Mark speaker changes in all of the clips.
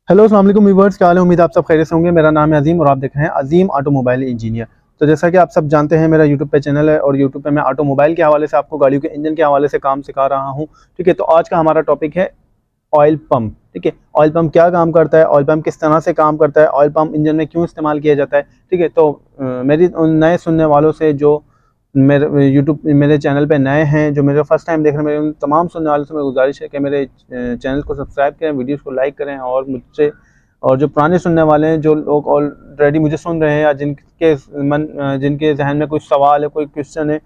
Speaker 1: Hello अस्सलाम वालेकुम viewers, क्या हाल है। उम्मीद है आप सब खैरियत से होंगे। मेरा नाम है अजीम और आप देख रहे हैं अजीम ऑटोमोबाइल इंजीनियर। तो जैसा कि आप सब जानते हैं, मेरा यूट्यूब पे चैनल है और यूट्यूब पे मैं ऑटोमोबाइल के हवाले से आपको गाड़ियों के इंजन के हवाले से काम सिखा रहा हूँ। ठीक है, तो आज का हमारा टॉपिक है ऑयल पंप। ठीक है, ऑयल पंप क्या काम करता है, ऑयल पंप किस तरह से काम करता है, ऑयल पंप इंजन में क्यों इस्तेमाल किया जाता है। ठीक है, तो मेरी उन नए सुनने वालों से जो मेरे यूट्यूब मेरे चैनल पे नए हैं, जो मेरे फर्स्ट टाइम देख रहे हैं, मेरे उन तमाम सुनने वालों से मैं गुजारिश है कि मेरे चैनल को सब्सक्राइब करें, वीडियोस को लाइक करें और मुझसे और जो पुराने सुनने वाले हैं, जो लोग ऑलरेडी मुझे सुन रहे हैं या जिनके जहन में कुछ सवाल है, कोई क्वेश्चन है,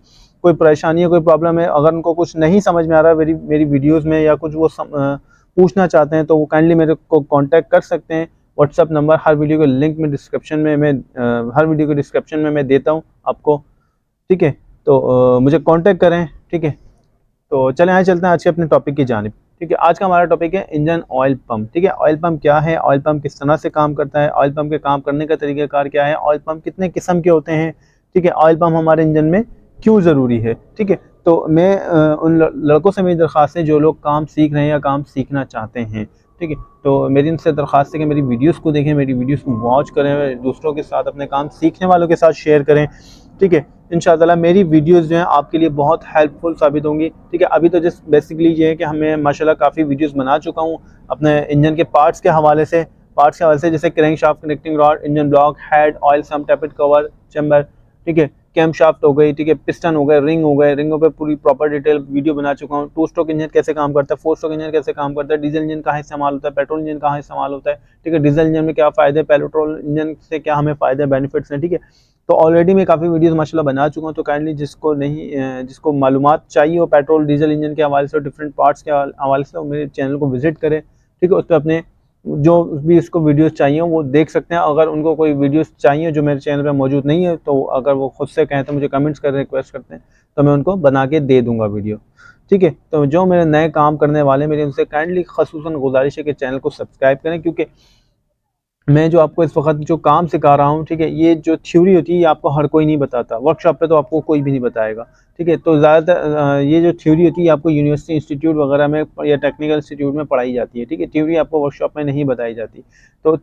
Speaker 1: कोई परेशानी है, कोई प्रॉब्लम है, अगर उनको कुछ नहीं समझ में आ रहा है मेरी वीडियोस में या कुछ वो पूछना चाहते हैं, तो वो काइंडली मेरे को कांटेक्ट कर सकते हैं। व्हाट्सअप नंबर हर वीडियो के लिंक में डिस्क्रिप्शन में मैं हर वीडियो के डिस्क्रिप्शन में मैं देता हूँ आपको। ठीक है, तो मुझे कांटेक्ट करें। ठीक है, तो चलें आए चलते हैं आज के अपने टॉपिक की जानिब। ठीक है, आज का हमारा टॉपिक है इंजन ऑयल पंप। ठीक है, ऑयल पंप क्या है, ऑयल पंप किस तरह से काम करता है, ऑयल पंप के काम करने का तरीक़ाकार क्या है, ऑयल पंप कितने किस्म के होते हैं। ठीक है, ऑयल पंप हमारे इंजन में क्यों ज़रूरी है। ठीक है, तो मैं उन लड़कों से मेरी दरख्वास्त है जो लोग काम सीख रहे हैं या काम सीखना चाहते हैं। ठीक है, तो मेरी इनसे दरख्वास्त है कि मेरी वीडियोस को देखें, मेरी वीडियोस को वॉच करें, दूसरों के साथ अपने काम सीखने वालों के साथ शेयर करें। ठीक है, इंशाअल्लाह मेरी वीडियोस जो हैं आपके लिए बहुत हेल्पफुल साबित होंगी। ठीक है, अभी तो जस्ट बेसिकली ये है कि हमें माशाल्लाह काफ़ी वीडियोस बना चुका हूँ अपने इंजन के पार्ट्स के हवाले से, जैसे crank shaft, connecting rod, engine block, head, oil sump, tappet cover, chamber. ठीक है, कैम शाफ्ट हो गई, ठीक है, पिस्टन हो गए, रिंग हो गए, रिंगों पे पूरी प्रॉपर डिटेल वीडियो बना चुका हूँ। 2 स्ट्रोक इंजन कैसे काम करता है, 4 स्ट्रोक इंजन कैसे काम करता है, डीजल इंजन कहाँ इस्तेमाल होता है, पेट्रोल इंजन कहाँ इस्तेमाल होता है। ठीक है, डीजल इंजन में क्या फ़ायदे, पेट्रोल इंजन से क्या हमें फ़ायदे बेनिफिट्स हैं। ठीक है, तो ऑलरेडी मैं काफ़ी वीडियोस माशाल्लाह बना चुका हूँ। तो काइंडली जिसको मालूमात चाहिए हो पेट्रोल डीजल इंजन के हवाले से और डिफरेंट पार्ट्स के हवाले से, मेरे चैनल को विजिट करें। ठीक है, उस पर अपने जो भी इसको वीडियोस चाहिए वो देख सकते हैं। अगर उनको कोई वीडियोस चाहिए जो मेरे चैनल पे मौजूद नहीं है, तो अगर वो खुद से कहें तो मुझे कमेंट्स कर रिक्वेस्ट करते हैं, तो मैं उनको बना के दे दूंगा वीडियो। ठीक है, तो जो मेरे नए काम करने वाले मेरे उनसे काइंडली खसूसन गुजारिश है कि चैनल को सब्सक्राइब करें, क्योंकि मैं जो आपको इस वक्त जो काम सिखा रहा हूँ, ठीक है, ये जो थ्योरी होती है ये आपको हर कोई नहीं बताता, वर्कशॉप पे तो आपको कोई भी नहीं बताएगा। ठीक है, तो ज़्यादातर ये जो थ्योरी होती है आपको यूनिवर्सिटी इंस्टीट्यूट वगैरह में या टेक्निकल इंस्टीट्यूट में पढ़ाई जाती है। ठीक है, थ्योरी आपको वर्कशॉप में नहीं बताई जाती। तो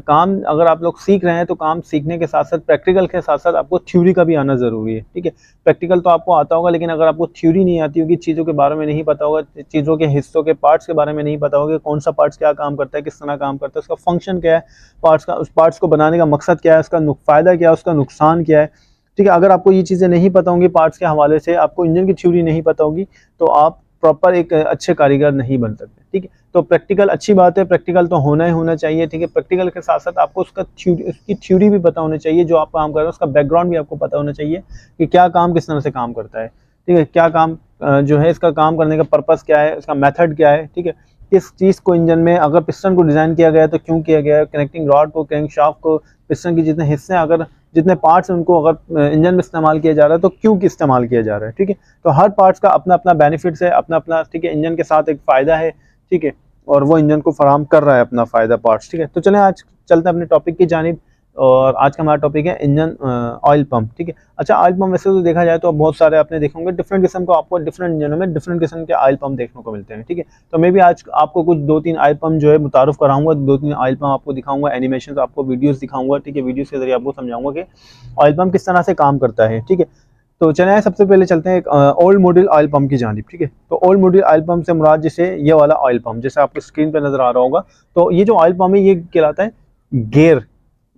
Speaker 1: काम अगर आप लोग सीख रहे हैं तो काम सीखने के साथ साथ प्रैक्टिकल के साथ साथ आपको थ्योरी का भी आना ज़रूरी है। ठीक है, प्रैक्टिकल तो आपको आता होगा, लेकिन अगर आपको थ्योरी नहीं आती होगी, चीज़ों के बारे में नहीं पता होगा, चीज़ों के हिस्सों के पार्ट्स के बारे में नहीं पता होगा, कौन सा पार्ट्स क्या काम करता है, किस तरह काम करता है, उसका फंक्शन क्या है, उस पार्ट्स को बनाने का मकसद क्या है, उसका फ़ायदा क्या है, उसका नुकसान क्या है। ठीक है, अगर आपको ये चीज़ें नहीं पता होंगी पार्ट्स के हवाले से, आपको इंजन की थ्योरी नहीं पता होगी, तो आप प्रॉपर एक अच्छे कारीगर नहीं बन सकते। ठीक है, तो प्रैक्टिकल अच्छी बात है, प्रैक्टिकल तो होना ही होना चाहिए। ठीक है, प्रैक्टिकल के साथ साथ आपको उसकी थ्योरी भी पता होनी चाहिए, जो आप काम कर रहे हैं उसका बैकग्राउंड भी आपको पता होना चाहिए कि क्या काम किस तरह से काम करता है। ठीक है, क्या काम जो है इसका काम करने का पर्पज़ क्या है, उसका मेथड क्या है। ठीक है, किस चीज़ को इंजन में, अगर पिस्टन को डिज़ाइन किया गया है तो क्यों किया गया है, कनेक्टिंग रॉड को, क्रैंक शाफ्ट को, पिस्टन के जितने हिस्से हैं, अगर जितने पार्ट्स हैं उनको अगर इंजन में इस्तेमाल किया जा रहा है तो क्यों इस्तेमाल किया जा रहा है। ठीक है, तो हर पार्ट्स का अपना अपना बेनिफिट्स है, अपना अपना। ठीक है, इंजन के साथ एक फ़ायदा है। ठीक है, और वो इंजन को फराहम कर रहा है अपना फ़ायदा पार्ट्स। ठीक है, तो चलें आज चलते हैं अपने टॉपिक की जानिब, और आज का हमारा टॉपिक है इंजन ऑयल पंप। ठीक है, अच्छा, ऑयल पंप वैसे तो देखा जाए तो बहुत सारे आपने देखे होंगे, डिफरेंट किस्म को आपको डिफरेंट इंजनों में डिफरेंट किस्म के ऑयल पंप देखने को मिलते हैं। ठीक है, तो मैं भी आज आपको कुछ 2-3 ऑयल पंप जो है मुतारुफ कराऊंगा, 2-3 ऑयल पंप आपको दिखाऊंगा, एनिमेशन आपको वीडियोस दिखाऊंगा। ठीक है, वीडियोस के जरिए आपको समझाऊंगा कि ऑयल पंप किस तरह से काम करता है। ठीक है, तो चलिए सबसे पहले चलते हैं एक ओल्ड मॉडल ऑयल पंप की जानिब। ठीक है, तो ओल्ड मॉडल ऑयल पंप से मुराद जैसे ये वाला ऑयल पंप जैसे आपको स्क्रीन पर नजर आ रहा होगा, तो ये जो ऑयल पंप है ये कहलाता है गेयर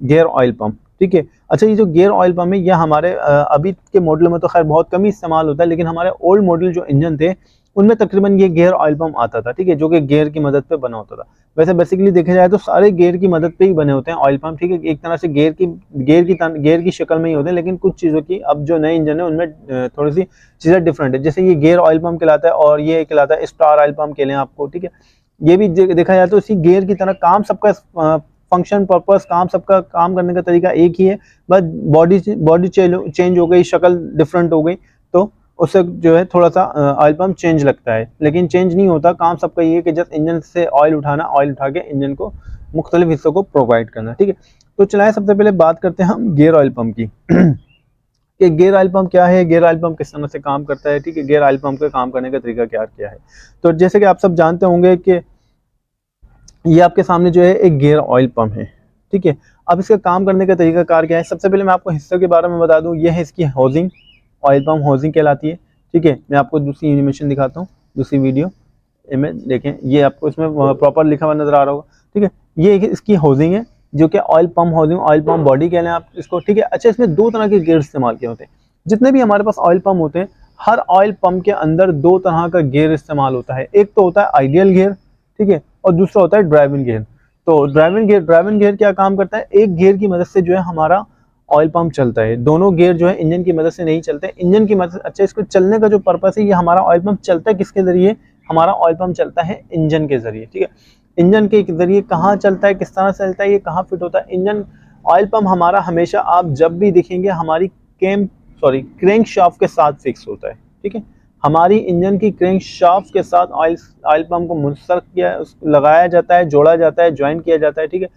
Speaker 1: गियर ऑयल पंप। ठीक है, अच्छा, ये जो गियर ऑयल पंप है यह हमारे अभी के मॉडलों में तो खैर बहुत कम ही इस्तेमाल होता है, लेकिन हमारे ओल्ड मॉडल जो इंजन थे उनमें तकरीबन ये गियर ऑयल पंप आता था। ठीक है, जो कि गियर की मदद पे बना होता था। वैसे बेसिकली देखा जाए तो सारे गियर की मदद पे ही बने होते हैं ऑयल पंप। ठीक है, एक तरह से गियर की शक्ल में ही होते हैं, लेकिन कुछ चीज़ों की अब जो नए इंजन है उनमें थोड़ी सी चीज़ें डिफरेंट है। जैसे ये गियर ऑयल पंप कहलाता है और ये कहलाता है स्टार ऑयल पंप कहलें आपको। ठीक है, ये भी देखा जाए तो इसी गियर की तरह काम सबका फंक्शन पर्पस काम सबका काम करने का तरीका एक ही है, बस बॉडी चेंज हो गई, शक्ल डिफरेंट हो गई, तो उससे जो है थोड़ा सा ऑयल पंप चेंज लगता है, लेकिन चेंज नहीं होता। काम सबका ये है कि जस्ट इंजन से ऑयल उठाना, ऑयल उठा के इंजन को मुख्तलिफ हिस्सों को प्रोवाइड करना। ठीक है, तो चलाएं सबसे पहले बात करते हैं हम गियर ऑयल पंप की कि गियर ऑयल पंप क्या है, गियर ऑयल पंप किस तरह से काम करता है। ठीक है, गियर ऑयल पंप का काम करने का तरीका क्या क्या है। तो जैसे कि आप सब जानते होंगे कि ये आपके सामने जो है एक गियर ऑयल पंप है, ठीक है। अब इसका काम करने का तरीका कार क्या है, सबसे पहले मैं आपको हिस्सों के बारे में बता दूं। ये है इसकी हाउसिंग, ऑयल पंप हाउसिंग कहलाती है, ठीक है। मैं आपको दूसरी एनिमेशन दिखाता हूँ, दूसरी वीडियो में देखें, ये आपको इसमें प्रॉपर लिखा हुआ नजर आ रहा होगा, ठीक है। ये इसकी हाउसिंग है जो कि oil pump housing, oil pump body कह लें आप इसको, ठीक है। अच्छा, इसमें दो तरह के गियर इस्तेमाल किए होते हैं। जितने भी हमारे पास ऑयल पंप होते हैं, हर ऑयल पंप के अंदर दो तरह का गियर इस्तेमाल होता है। एक तो होता है आइडियल गियर, ठीक है, और दूसरा होता है ड्राइविंग गियर। तो ड्राइविंग गियर क्या काम करता है, एक गियर की मदद से जो है हमारा ऑयल पंप चलता है। दोनों गियर जो है इंजन की मदद से नहीं चलते, इंजन की मदद, अच्छा इसको चलने का जो पर्पस है, ये हमारा ऑयल पंप चलता है किसके जरिए, हमारा ऑयल पंप चलता है इंजन के जरिए, ठीक है। इंजन के जरिए कहाँ चलता है, किस तरह से चलता है, ये कहाँ फिट होता है इंजन। ऑयल पंप हमारा हमेशा आप जब भी देखेंगे हमारी क्रैंक शाफ्ट के साथ फिक्स होता है, ठीक है। हमारी इंजन की क्रैंक शाफ्ट के साथ ऑयल पंप को मुंसलिक किया, लगाया जाता है, जोड़ा जाता है, ज्वाइन किया जाता है, ठीक है।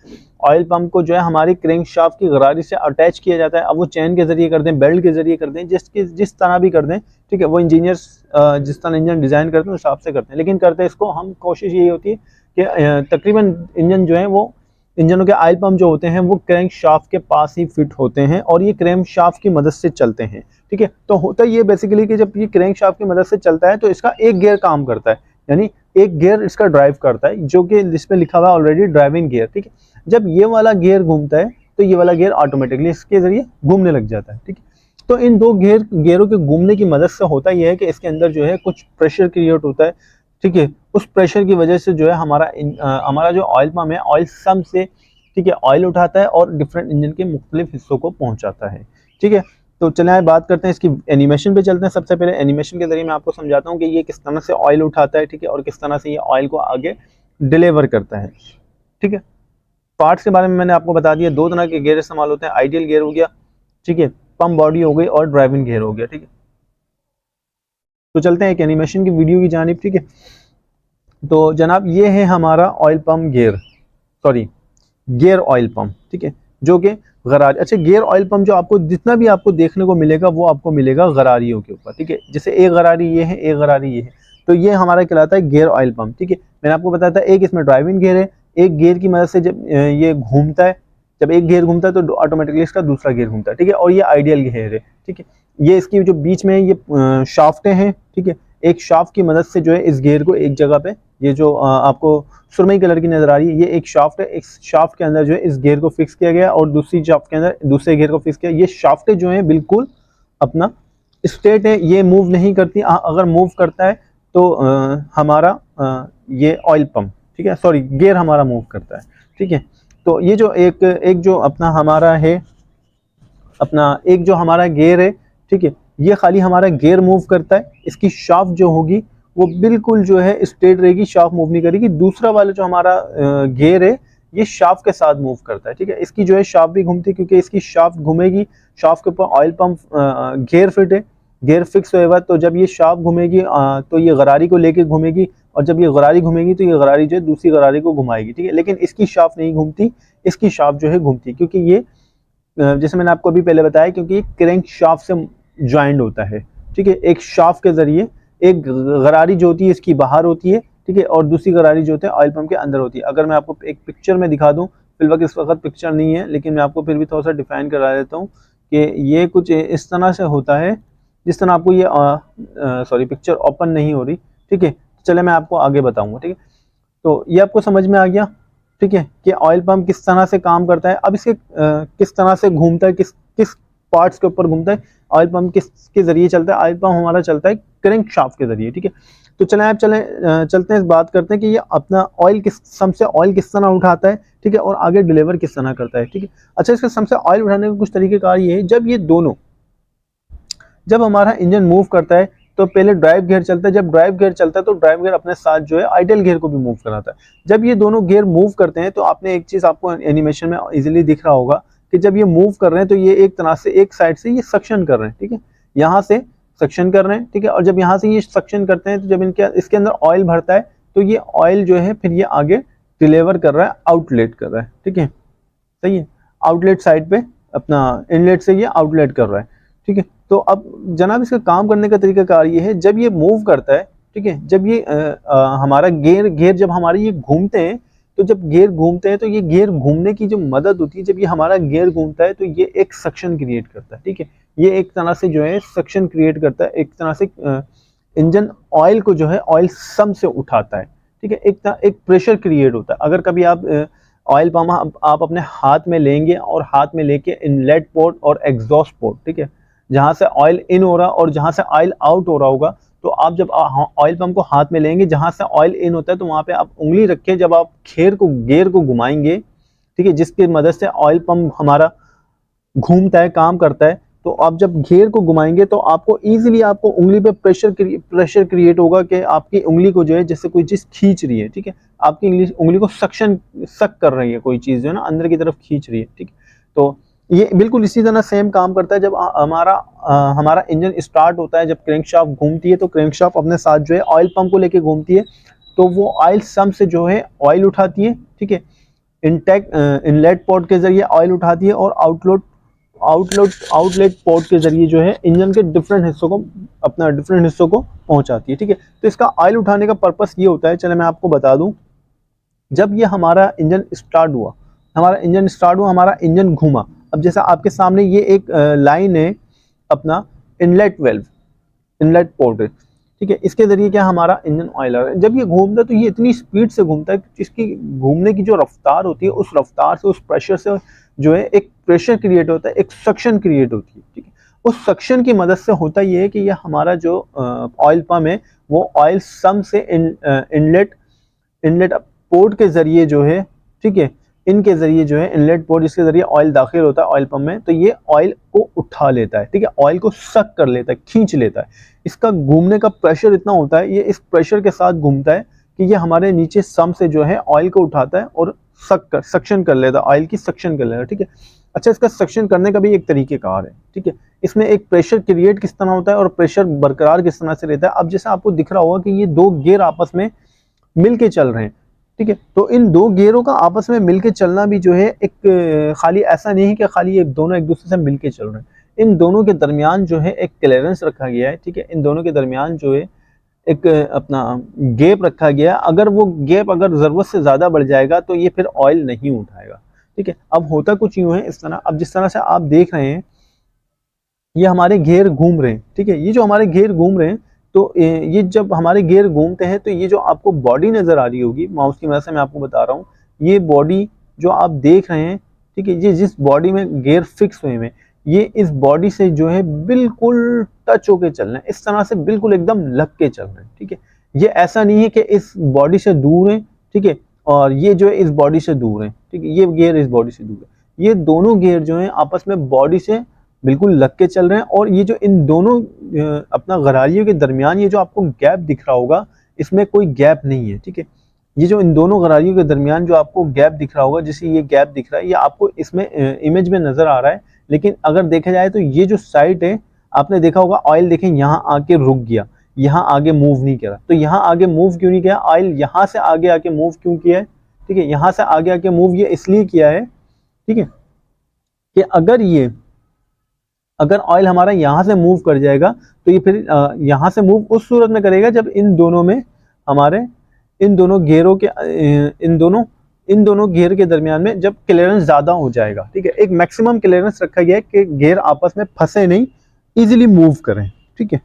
Speaker 1: ऑयल पंप को जो है हमारी क्रैंक शाफ्ट की गरारी से अटैच किया जाता है। अब वो चैन के जरिए कर दें, बेल्ट के जरिए कर दें, जिस तरह भी कर दें, ठीक है। वो इंजीनियर्स जिस तरह इंजन डिज़ाइन करते हैं उस हिसाब से करते हैं, लेकिन करते हैं इसको हम, कोशिश यही होती है कि तकरीबन इंजन जो है वो, इंजनों के ऑयल पंप जो होते हैं वो क्रैंक शाफ्ट के पास ही फिट होते हैं और ये क्रैंक शाफ्ट की मदद से चलते हैं, ठीक है। तो होता ये बेसिकली कि जब ये क्रैंक शाफ्ट की मदद से चलता है तो इसका एक गियर काम करता है, यानी एक गियर इसका ड्राइव करता है, जो कि जिसमें लिखा हुआ है ऑलरेडी ड्राइविंग गियर, ठीक है। जब ये वाला गियर घूमता है तो ये वाला गियर ऑटोमेटिकली इसके जरिए घूमने लग जाता है, ठीक है। तो इन दो गियरों के घूमने की मदद से होता यह है कि इसके अंदर जो है कुछ प्रेशर क्रिएट होता है, ठीक है। उस प्रेशर की वजह से जो है हमारा जो ऑयल पंप है, ऑयल सम से, ठीक है, ऑयल उठाता है और डिफरेंट इंजन के मुख्तलिफ हिस्सों को पहुंचाता है, ठीक है। तो चलिए बात करते हैं इसकी एनिमेशन पे चलते हैं। सबसे पहले एनिमेशन के जरिए मैं आपको समझाता हूँ कि ये किस तरह से ऑयल उठाता है, ठीक है, और किस तरह से ये ऑयल को आगे डिलीवर करता है, ठीक है। पार्ट्स के बारे में मैंने आपको बता दिया, दो तरह के गियर इस्तेमाल होते हैं, आइडियल गियर हो गया, ठीक है, पंप बॉडी हो गई, और ड्राइविंग गियर हो गया, ठीक है। तो चलते हैं एक एनिमेशन की वीडियो की जानिब, ठीक है। तो जनाब ये है हमारा oil pump gear oil pump, ठीक है, जो कि गरारी, अच्छा गियर ऑयल पंप जो आपको जितना भी आपको देखने को मिलेगा वो आपको मिलेगा गरारियों के ऊपर, ठीक है। जैसे एक गरारी ये है, एक गरारी ये है, तो ये हमारा कहलाता है गियर ऑयल पंप, ठीक है। मैंने आपको बताया था एक इसमें ड्राइविंग गियर है, एक गियर की मदद से जब ये घूमता है, जब एक गियर घूमता है तो ऑटोमेटिकली इसका दूसरा गियर घूमता है, ठीक है। और ये आइडियल गियर है, ठीक है। ये इसकी जो बीच में ये शाफ्टें हैं, ठीक है, एक शाफ्ट की मदद से जो है इस गियर को एक जगह पे, ये जो आपको सुरमई कलर की नजर आ रही है, ये एक शाफ्ट है, एक शाफ्ट के अंदर जो है इस गियर को फिक्स किया गया और दूसरी शाफ्ट के अंदर दूसरे गियर को फिक्स किया। ये शाफ्टें जो है बिल्कुल अपना स्ट्रेट है, ये मूव नहीं करती। अगर मूव करता है तो हमारा ये ऑयल पंप, ठीक है, सॉरी गियर हमारा मूव करता है, ठीक है। तो ये जो एक जो अपना हमारा है, अपना एक जो हमारा गियर है, ठीक है, ये खाली हमारा गियर मूव करता है, इसकी शाफ्ट जो होगी वो बिल्कुल जो है स्ट्रेट रहेगी, शाफ्ट मूव नहीं करेगी। दूसरा वाला जो हमारा गियर है ये शाफ्ट के साथ मूव करता है, ठीक है। इसकी जो है शाफ्ट भी घूमती है क्योंकि इसकी शाफ्ट घूमेगी, शाफ्ट के ऊपर ऑयल पंप गियर फिट है, गियर फिक्स होएगा, तो जब ये शाफ्ट घूमेगी तो ये गरारी को लेके घूमेगी, और जब ये गरारी घूमेगी तो ये गरारी जो है दूसरी गरारी को घुमाएगी, ठीक है। लेकिन इसकी शाफ्ट नहीं घूमती, इसकी शाफ्ट जो है घूमती, क्योंकि ये जैसे मैंने आपको अभी पहले बताया, क्योंकि क्रैंक शाफ्ट से ज्वाइंट होता है, ठीक है। एक शाफ्ट के जरिए एक गरारी जो होती है इसकी बाहर होती है, ठीक है, और दूसरी गरारी जो होती है ऑयल पंप के अंदर होती है। अगर मैं आपको एक पिक्चर में दिखा दूं, फिलहाल इस वक्त पिक्चर नहीं है, लेकिन मैं आपको फिर भी थोड़ा सा डिफाइन करा देता हूँ कि ये कुछ इस तरह से होता है, जिस तरह आपको ये पिक्चर ओपन नहीं हो रही, ठीक है। चले मैं आपको आगे बताऊंगा, ठीक है। तो ये आपको समझ में आ गया, ठीक है, कि ऑयल पंप किस तरह से काम करता है। अब इसके किस तरह से घूमता है, किस पार्ट्स के ऊपर घूमता है, ऑयल पंप किसके जरिए चलता है। ऑयल पंप हमारा चलता है क्रैंक शाफ्ट के जरिए, ठीक है। तो चलें आप चलते हैं, इस बात करते हैं कि ये अपना ऑयल किस तरह उठाता है, ठीक है, और आगे डिलीवर किस तरह करता है, ठीक है। अच्छा, इसके सम से ऑयल उठाने के कुछ तरीकेकार ये है, जब हमारा इंजन मूव करता है तो पहले ड्राइव गियर चलता है, जब ड्राइव गियर चलता है तो ड्राइव गियर अपने साथ जो है आइडियल गियर को भी मूव कराता है। जब ये दोनों गियर मूव करते हैं तो आपने एक चीज आपको एनिमेशन में इजीली दिख रहा होगा कि जब ये मूव कर रहे हैं तो ये एक तरह से एक साइड से ये सक्शन कर रहे हैं, ठीक है, यहाँ से सक्शन कर रहे हैं, ठीक है। और जब यहाँ से ये सक्शन करते हैं तो जब इसके अंदर ऑयल भरता है तो ये ऑयल जो है फिर ये आगे डिलीवर कर रहा है, आउटलेट कर रहा है, ठीक है, सही है, आउटलेट साइड पे अपना इनलेट से ये आउटलेट कर रहा है, ठीक है। तो अब जनाब इसका काम करने का तरीका कार ये है, जब ये मूव करता है, ठीक है, जब ये हमारा गियर जब हमारे ये घूमते हैं तो जब गियर घूमते हैं तो ये गियर घूमने की जो मदद होती है, जब ये हमारा गियर घूमता है तो ये एक सक्शन क्रिएट करता है, ठीक है। ये एक तरह से जो है सक्शन क्रिएट करता है, एक तरह से इंजन ऑयल को जो है ऑयल सम से उठाता है, ठीक है। एक प्रेशर क्रिएट होता है। अगर कभी आप ऑयल पंप आप अपने हाथ में लेंगे और हाथ में लेके इनलेट पोर्ट और एग्जॉस्ट पोर्ट, ठीक है, जहां से ऑयल इन हो रहा और जहां से ऑयल आउट हो रहा होगा, तो आप जब ऑयल पंप को हाथ में लेंगे, जहां से ऑयल इन होता है तो वहां पे आप उंगली रखें, जब आप गियर को घुमाएंगे, ठीक है, जिसकी मदद से ऑयल पंप हमारा घूमता है, काम करता है, तो आप जब गियर को घुमाएंगे तो आपको इजीली आपको उंगली पे प्रेशर क्रिएट होगा कि आपकी उंगली को जो है जैसे कोई चीज खींच रही है, ठीक है, आपकी उंगली को सक कर रही है, कोई चीज जो है ना अंदर की तरफ खींच रही है, ठीक है। तो ये बिल्कुल इसी तरह सेम काम करता है। जब हमारा इंजन स्टार्ट होता है, जब क्रैंकशाफ्ट घूमती है तो क्रैंकशाफ्ट अपने साथ जो है ऑयल पंप को लेके घूमती है, तो वो ऑयल सम से जो है ऑयल उठाती है, ठीक है, इनलेट पोर्ट के जरिए ऑयल उठाती है और आउटलेट पोर्ट के जरिए जो है इंजन के डिफरेंट हिस्सों को पहुंचाती है, ठीक है। तो इसका ऑयल उठाने का पर्पस ये होता है, चले मैं आपको बता दूं, जब ये हमारा इंजन स्टार्ट हुआ, हमारा इंजन घूमा, अब जैसा आपके सामने ये एक लाइन है अपना इनलेट पोर्ट है, ठीक है, इसके जरिए क्या हमारा इंजन ऑयल आ रहा है। जब ये घूमता है तो ये इतनी स्पीड से घूमता है कि इसकी घूमने की जो रफ्तार होती है, उस रफ्तार से, उस प्रेशर से जो है एक प्रेशर क्रिएट होता है, एक सक्शन क्रिएट होती है, ठीक है। उस सक्शन की मदद से होता ये है कि ये हमारा जो ऑयल पंप है वो ऑयल सम से इनलेट पोर्ट के जरिए जो है, ठीक है, इनके जरिए जो है इनलेट पोर्ट जिसके जरिए ऑयल दाखिल होता है ऑयल पंप में, तो ये ऑयल को उठा लेता है, ठीक है, ऑयल को सक कर लेता है, खींच लेता है। इसका घूमने का प्रेशर इतना होता है, ये इस प्रेशर के साथ घूमता है कि ये हमारे नीचे सम से जो है ऑयल को उठाता है और सक्शन कर लेता है, ऑयल की सक्शन कर लेता है, ठीक है। अच्छा, इसका सक्शन करने का भी एक तरीकेकार है, ठीक है। इसमें एक प्रेशर क्रिएट किस तरह होता है और प्रेशर बरकरार किस तरह से रहता है। अब जैसे आपको दिख रहा होगा कि ये दो गियर आपस में मिलके चल रहे हैं, ठीक है, तो इन दो गियरों का आपस में मिलके चलना भी जो है एक खाली ऐसा नहीं है कि खाली ये दोनों एक दूसरे से मिलके चल रहे हैं, इन दोनों के दरमियान जो है एक क्लियरेंस रखा गया है, ठीक है, इन दोनों के दरमियान जो है एक अपना गैप रखा गया है। अगर वो गैप अगर जरूरत से ज्यादा बढ़ जाएगा तो ये फिर ऑयल नहीं उठाएगा, ठीक है। अब होता कुछ यूं है इस तरह, अब जिस तरह से आप देख रहे हैं ये हमारे गियर घूम रहे हैं, ठीक है, ये जो हमारे गियर घूम रहे हैं, तो ये जब हमारे गियर घूमते हैं तो ये जो आपको बॉडी नजर आ रही होगी, माउस की मदद से मैं आपको बता रहा हूँ, ये बॉडी जो आप देख रहे हैं, ठीक है, ये जिस बॉडी में गियर फिक्स हुए हैं, ये इस बॉडी से जो है बिल्कुल टच होके चल रहे हैं, इस तरह से बिल्कुल एकदम लग के चल रहे हैं, ठीक है। ये ऐसा नहीं है कि इस बॉडी से दूर है, ठीक है, और ये जो है इस बॉडी से दूर है, ठीक है, ये गियर इस बॉडी से दूर है, ये दोनों गियर जो है आपस में बॉडी से बिल्कुल लग के चल रहे हैं। और ये जो इन दोनों अपना गरारियों के दरमियान ये जो आपको गैप दिख रहा होगा, इसमें कोई गैप नहीं है, ठीक है। ये जो इन दोनों गरारियों के दरमियान जो आपको गैप दिख रहा होगा, जैसे ये गैप दिख रहा है, ये आपको इसमें इमेज में नजर आ रहा है, लेकिन अगर देखा जाए तो ये जो साइड है, आपने देखा होगा ऑयल देखें यहाँ आके रुक गया, यहाँ आगे मूव नहीं करा, तो यहाँ आगे मूव क्यों नहीं किया, ऑयल यहाँ से आगे आके मूव क्यों किया है, ठीक है, यहाँ से आगे आके मूव ये इसलिए किया है, ठीक है, कि अगर ऑयल हमारा यहाँ से मूव कर जाएगा तो ये फिर यहाँ से मूव उस सूरत में करेगा जब इन दोनों गियर के दरमियान में जब क्लियरेंस ज्यादा हो जाएगा, ठीक है। एक मैक्सिमम क्लियरेंस रखा गया है कि गियर आपस में फंसे नहीं, इजीली मूव करें, ठीक है,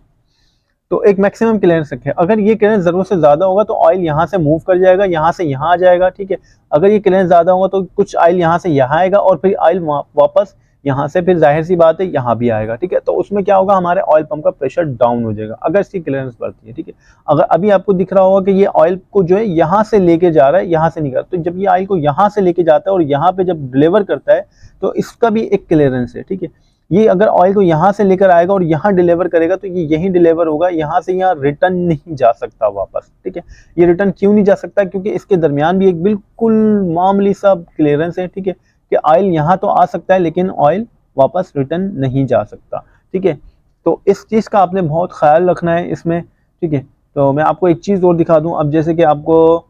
Speaker 1: तो एक मैक्सिमम क्लियरेंस रखें। अगर ये क्लियरेंस जरूरत से ज्यादा होगा तो ऑयल यहाँ से मूव कर जाएगा, यहाँ से यहाँ आ जाएगा, ठीक है। अगर ये क्लियरेंस ज्यादा होगा तो कुछ ऑयल यहाँ से यहाँ आएगा और फिर ऑयल वापस यहाँ से फिर जाहिर सी बात है यहाँ भी आएगा, ठीक है। तो उसमें क्या होगा, हमारे ऑयल पंप का प्रेशर डाउन हो जाएगा अगर इसकी क्लियरेंस बढ़ती है, ठीक है। अगर अभी आपको दिख रहा होगा कि ये ऑयल को जो है यहाँ से लेके जा रहा है, यहाँ से नहीं कर, तो जब ये ऑयल को यहाँ से लेके जाता है और यहाँ पे जब डिलीवर करता है तो इसका भी एक क्लियरेंस है, ठीक है। ये अगर ऑयल को यहाँ से लेकर आएगा और यहाँ डिलीवर करेगा तो ये यहीं डिलीवर होगा, यहाँ से यहाँ रिटर्न नहीं जा सकता वापस, ठीक है। ये रिटर्न क्यों नहीं जा सकता, क्योंकि इसके दरमियान भी एक बिल्कुल मामूली सा क्लियरेंस है, ठीक है, कि ऑयल यहाँ तो आ सकता है लेकिन ऑयल वापस रिटर्न नहीं जा सकता, ठीक है। तो इस चीज़ का आपने बहुत ख्याल रखना है इसमें, ठीक है। तो मैं आपको एक चीज़ और दिखा दूं, अब जैसे कि आपको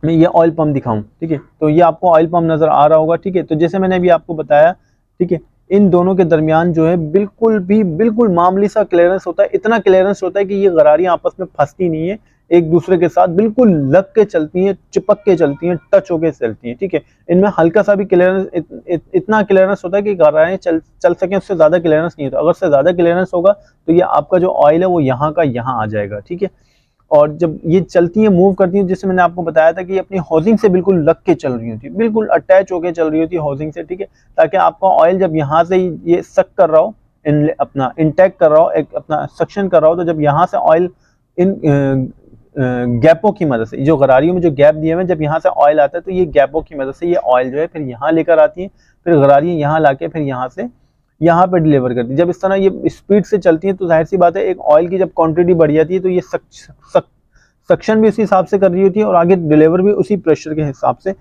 Speaker 1: मैं ये ऑयल पंप दिखाऊं, ठीक है, तो ये आपको ऑयल पंप नज़र आ रहा होगा, ठीक है। तो जैसे मैंने अभी आपको बताया, ठीक है, इन दोनों के दरमियान जो है बिल्कुल मामूली सा क्लियरेंस होता है, इतना क्लियरेंस होता है कि ये गरारियाँ आपस में फंसती नहीं है, एक दूसरे के साथ बिल्कुल लग के चलती हैं, चिपक के चलती हैं, टच होके चलती हैं, ठीक है। इनमें हल्का सा भी क्लियरेंस, इतना क्लियरेंस होता है कि गरारे चल सकें, उससे ज्यादा क्लियरेंस नहीं होता। अगर से ज्यादा क्लियरेंस होगा तो ये आपका जो ऑयल है वो यहाँ का यहाँ आ जाएगा, ठीक है। और जब ये चलती है, मूव करती है, जैसे मैंने आपको बताया था कि ये अपनी हाउसिंग से बिल्कुल लग के चल रही होती है, बिल्कुल अटैच होके चल रही होती है हाउसिंग से, ठीक है। ताकि आपका ऑयल जब यहाँ से ये सक कर रहा हो, अपना इंटेक कर रहा हो, एक अपना सक्शन कर रहा हो, तो जब यहाँ से ऑयल इन गैपों की मदद से, जो गरारियों में जो गैप दिए हुए हैं, जब यहाँ से ऑयल आता है तो ये गैपों की मदद से ये ऑयल जो है फिर यहाँ लेकर आती है, फिर गरारियाँ यहाँ लाके फिर यहाँ से यहाँ पे डिलीवर करती है। जब इस तरह ये स्पीड से चलती है तो जाहिर सी बात है एक ऑयल की जब क्वांटिटी बढ़ जाती है तो ये सक्शन भी उसी हिसाब से कर रही होती है और आगे डिलीवर भी उसी प्रेशर के हिसाब से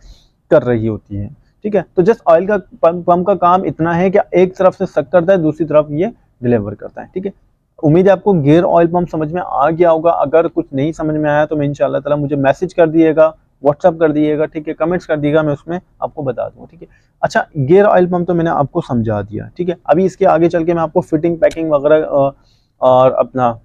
Speaker 1: कर रही होती है, ठीक है। तो जस्ट ऑयल का पंप का काम इतना है कि एक तरफ से सक करता है, दूसरी तरफ ये डिलीवर करता है, ठीक है। उम्मीद है आपको गियर ऑयल पंप समझ में आ गया होगा। अगर कुछ नहीं समझ में आया तो मैं इंशाल्लाह ताला मुझे मैसेज कर दिएगा, व्हाट्सअप कर दिएगा, ठीक है, कमेंट्स कर दिएगा, मैं उसमें आपको बता दूंगा, ठीक है। अच्छा, गियर ऑयल पंप तो मैंने आपको समझा दिया, ठीक है। अभी इसके आगे चल के मैं आपको फिटिंग, पैकिंग वगैरह और अपना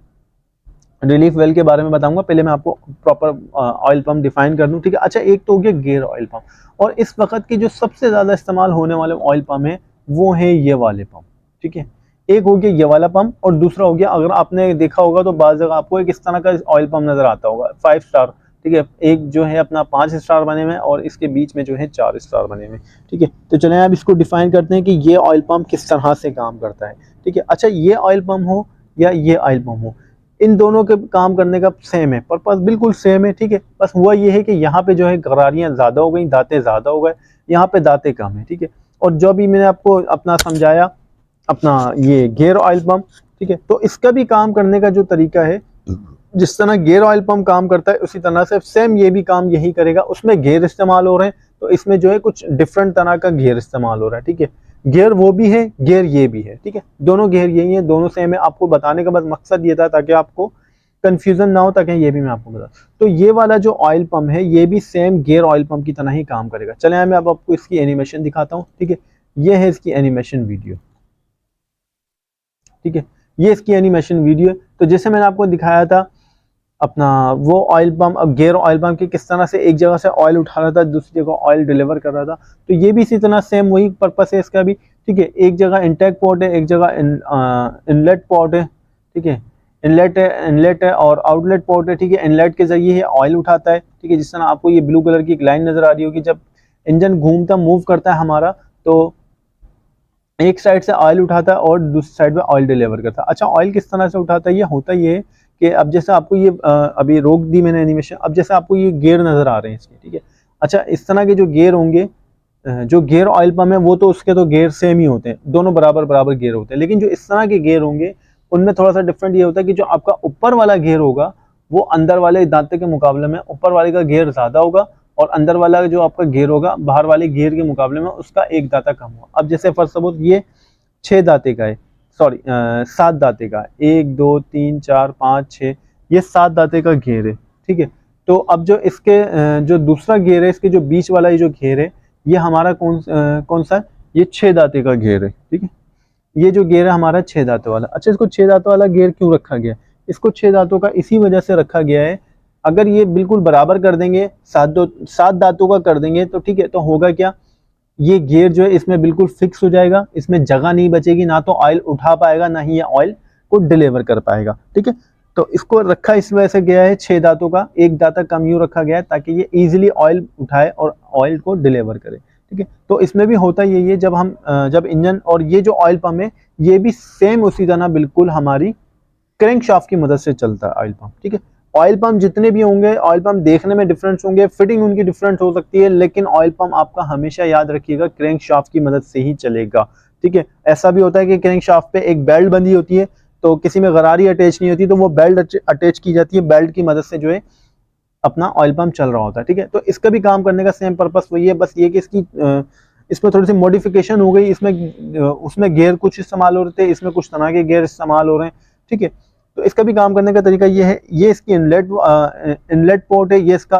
Speaker 1: रिलीफ वेल के बारे में बताऊंगा। पहले मैं आपको प्रॉपर ऑयल पंप डिफाइन कर दूं, ठीक है। अच्छा, एक तो हो गया गियर ऑयल पंप, और इस वक्त की जो सबसे ज़्यादा इस्तेमाल होने वाले ऑयल पंप है वो है ये वाले पंप, ठीक है। एक हो गया ये वाला पंप और दूसरा हो गया, अगर आपने देखा होगा तो बाज़ जगह आपको एक इस तरह का ऑयल पंप नज़र आता होगा 5 स्टार, ठीक है। एक जो है अपना 5 स्टार बने हुए और इसके बीच में जो है 4 स्टार बने हुए, ठीक है। तो चलें अब इसको डिफाइन करते हैं कि ये ऑयल पंप किस तरह से काम करता है, ठीक है। अच्छा, ये ऑयल पंप हो या ये ऑयल पंप हो, इन दोनों के काम करने का सेम है, पर्पस बिल्कुल सेम है, ठीक है। बस हुआ ये है कि यहाँ पे जो है गरारियाँ ज़्यादा हो गई, दांते ज़्यादा हो गए, यहाँ पे दांते कम है, ठीक है। और जो भी मैंने आपको अपना समझाया अपना ये गियर ऑयल पंप, ठीक है, तो इसका भी काम करने का जो तरीका है, जिस तरह गियर ऑयल पंप काम करता है उसी तरह से सेम ये भी काम यही करेगा। उसमें गियर इस्तेमाल हो रहे हैं तो इसमें जो है कुछ डिफरेंट तरह का गियर इस्तेमाल हो रहा है, ठीक है। गियर वो भी है, गियर ये भी है, ठीक है। दोनों गियर यही है, दोनों सेम है। आपको बताने का बस मकसद ये था ताकि आपको कंफ्यूजन ना हो, ताकि ये भी मैं आपको बता। तो ये वाला जो ऑयल पंप है ये भी सेम गियर ऑयल पंप की तरह ही काम करेगा। चले मैं अब आपको इसकी एनिमेशन दिखाता हूँ, ठीक है। ये है इसकी एनिमेशन वीडियो, ठीक है, ये इसकी एनिमेशन वीडियो। तो जैसे मैंने आपको दिखाया था अपना वो ऑयल पंप, अब गियर ऑयल पंप के किस तरह से एक जगह से ऑयल उठा रहा था, दूसरी जगह ऑयल डिलीवर कर रहा था, तो ये भी इसी तरह सेम वही पर्पस है इसका भी, ठीक है। एक जगह इंटेक पोर्ट है, एक जगह इनलेट पोर्ट है, ठीक है। इनलेट है और आउटलेट पोर्ट है, ठीक है। इनलेट के जरिए ये ऑयल उठाता है, ठीक है। जिस तरह आपको ये ब्लू कलर की एक लाइन नजर आ रही होगी, जब इंजन घूमता मूव करता है हमारा तो एक साइड से ऑयल उठाता है और दूसरी साइड में ऑयल डिलीवर करता है। अच्छा, ऑयल किस तरह से उठाता है, ये होता ये है कि अब जैसे आपको ये अभी रोक दी मैंने एनिमेशन, अब जैसे आपको ये गियर नजर आ रहे हैं इसके, ठीक है। अच्छा, इस तरह के जो गियर होंगे, जो गियर ऑयल पंप है वो तो उसके तो गियर सेम ही होते हैं, दोनों बराबर बराबर गियर होते हैं। लेकिन जो इस तरह के गियर होंगे उनमें थोड़ा सा डिफरेंट ये होता है कि जो आपका ऊपर वाला गियर होगा वो अंदर वाले दांते के मुकाबले में ऊपर वाले का गियर ज्यादा होगा, और अंदर वाला जो आपका गियर होगा बाहर वाले गियर के मुकाबले में उसका एक दांता कम होगा। अब जैसे फर्स्ट सपोज ये 6 दांते का है, सॉरी 7 दांते का, 1 2 3 4 5 6, ये 7 दांते का घेर है, ठीक है। तो अब जो इसके जो दूसरा घेर है, इसके जो बीच वाला ये जो घेर है, ये हमारा कौन सा है, ये 6 दांते का घेर है, ठीक है। ये जो घेर है हमारा 6 दांतों वाला। अच्छा, इसको 6 दांतों वाला घेर क्यों रखा गया, इसको 6 दांतों का इसी वजह से रखा गया है, अगर ये बिल्कुल बराबर कर देंगे, 7 दांतों का कर देंगे तो ठीक है, तो होगा क्या, ये गियर जो है इसमें बिल्कुल फिक्स हो जाएगा, इसमें जगह नहीं बचेगी, ना तो ऑयल उठा पाएगा ना ही ये ऑयल को डिलीवर कर पाएगा, ठीक है। तो इसको रखा इस वजह से गया है 6 दांतों का, एक दांता कम यूं रखा गया है ताकि ये इजीली ऑयल उठाए और ऑयल को डिलीवर करे, ठीक है। तो इसमें भी होता यही है, जब इंजन और ये जो ऑयल पंप है ये भी सेम उसी तरह बिल्कुल हमारी क्रैंक शाफ्ट की मदद से चलता है ऑयल पंप, ठीक है। ऑयल पंप जितने भी होंगे, ऑयल पंप देखने में डिफरेंस होंगे, फिटिंग उनकी डिफरेंट हो सकती है, लेकिन ऑयल पंप आपका हमेशा याद रखिएगा क्रैंक शाफ्ट की मदद से ही चलेगा, ठीक है। ऐसा भी होता है कि क्रैंक शाफ्ट पे एक बेल्ट बंधी होती है, तो किसी में गरारी अटैच नहीं होती तो वो बेल्ट अटैच की जाती है, बेल्ट की मदद से जो है अपना ऑयल पंप चल रहा होता है, ठीक है। तो इसका भी काम करने का सेम पर्पस वही है, बस ये कि इसमें थोड़ी सी मॉडिफिकेशन हो गई, उसमें गियर कुछ इस्तेमाल हो रहे थे, इसमें कुछ तरह के गियर इस्तेमाल हो रहे हैं, ठीक है। तो इसका भी काम करने का तरीका ये है, ये इसकी इनलेट पोर्ट है, ये इसका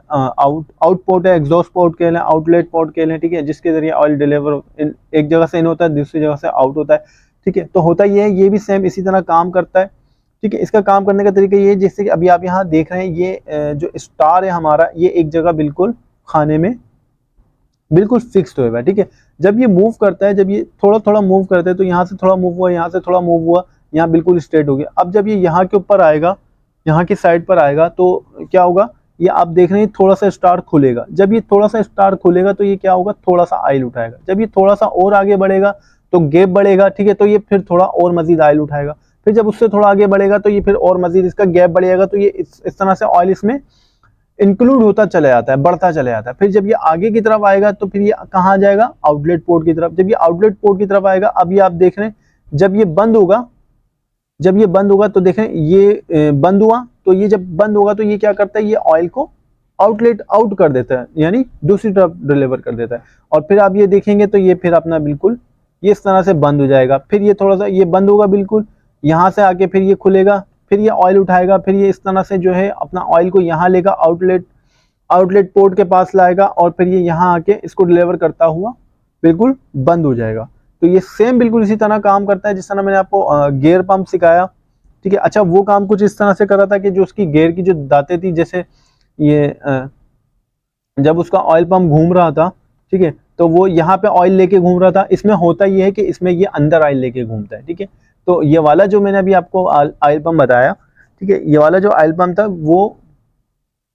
Speaker 1: आउट पोर्ट है, एग्जॉस्ट पोर्ट कह लें, आउटलेट पोर्ट कह लें, ठीक है, जिसके जरिए ऑयल डिलीवर एक जगह से इन होता है, दूसरी जगह से आउट होता है, ठीक है। तो होता ये है, ये भी सेम इसी तरह काम करता है, ठीक है। इसका काम करने का तरीका ये है, जैसे कि अभी आप यहाँ देख रहे हैं ये जो स्टार है हमारा, ये एक जगह बिल्कुल खाने में बिल्कुल फिक्स्ड हुआ है। ठीक है। जब ये मूव करता है, जब ये थोड़ा थोड़ा मूव करता है, तो यहाँ से थोड़ा मूव हुआ, यहाँ से थोड़ा मूव हुआ, यहाँ बिल्कुल स्ट्रेट हो गया। अब जब ये यहाँ के ऊपर आएगा, यहाँ की साइड पर आएगा, तो क्या होगा, ये आप देख रहे हैं थोड़ा सा स्टार खुलेगा। जब ये थोड़ा सा स्टार खुलेगा तो ये क्या होगा, थोड़ा सा ऑयल उठाएगा। जब ये थोड़ा सा और आगे बढ़ेगा तो गैप बढ़ेगा। ठीक है। तो ये फिर थोड़ा और मजीद ऑयल उठाएगा। फिर जब उससे थोड़ा आगे बढ़ेगा तो ये फिर और मजीद इसका गैप बढ़ेगा। तो ये इस तरह से ऑयल इसमें इंक्लूड होता चला जाता है, बढ़ता चला जाता है। फिर जब ये आगे की तरफ आएगा तो फिर ये कहाँ जाएगा, आउटलेट पोर्ट की तरफ। जब ये आउटलेट पोर्ट की तरफ आएगा, अब ये आप देख रहे हैं जब ये बंद होगा, जब ये बंद होगा तो देखें ये बंद हुआ, तो ये जब बंद होगा तो ये क्या करता है, ये ऑयल को आउटलेट आउट कर देता है, यानी दूसरी तरफ डिलीवर कर देता है। और फिर आप ये देखेंगे तो ये फिर अपना बिल्कुल ये इस तरह से बंद हो जाएगा। फिर ये थोड़ा सा ये बंद होगा बिल्कुल, यहाँ से आके फिर ये खुलेगा, फिर ये ऑयल उठाएगा, फिर ये इस तरह से जो है अपना ऑयल को यहाँ लेगा, आउटलेट पोर्ट के पास लाएगा, और फिर ये यहाँ आके इसको डिलीवर करता हुआ बिल्कुल बंद हो जाएगा। तो ये सेम बिल्कुल इसी तरह काम करता है जिस तरह मैंने आपको गियर पंप सिखाया। ठीक है। अच्छा, वो काम कुछ इस तरह से कर रहा था कि जो उसकी गियर की जो दातें थी, जैसे ये जब उसका ऑयल पंप घूम रहा था, ठीक है, तो वो यहाँ पे ऑयल लेके घूम रहा था। इसमें होता ये है कि इसमें ये अंदर ऑयल लेके घूमता है। ठीक है। तो ये वाला जो मैंने अभी आपको ऑयल पंप बताया, ठीक है, ये वाला जो ऑयल पंप था वो